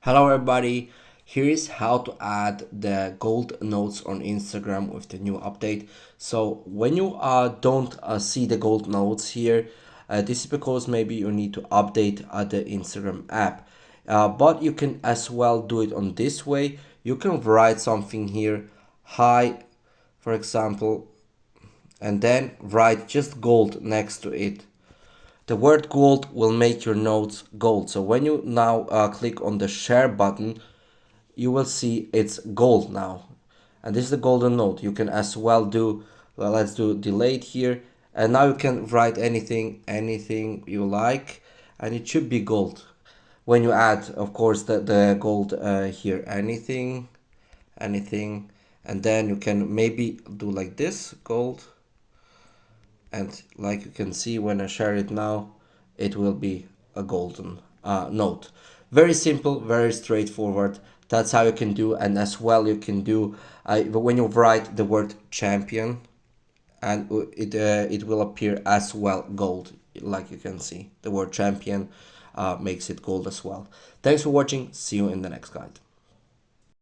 Hello everybody, here is how to add the gold notes on Instagram with the new update. So when you don't see the gold notes here, this is because maybe you need to update the Instagram app. But you can as well do it on this way. You can write something here, hi, for example, and then write just gold next to it. The word gold will make your notes gold. So when you now click on the share button, you will see it's gold now. And this is the golden note. You can as well do, well, let's do delete here. And now you can write anything you like, and it should be gold. When you add, of course, the gold here, anything, and then you can maybe do like this, gold. And like you can see when I share it now, it will be a golden note. Very simple, very straightforward. That's how you can do, and as well you can do when you write the word champion, and it will appear as well gold. Like you can see, the word champion makes it gold as well. Thanks for watching. See you in the next guide.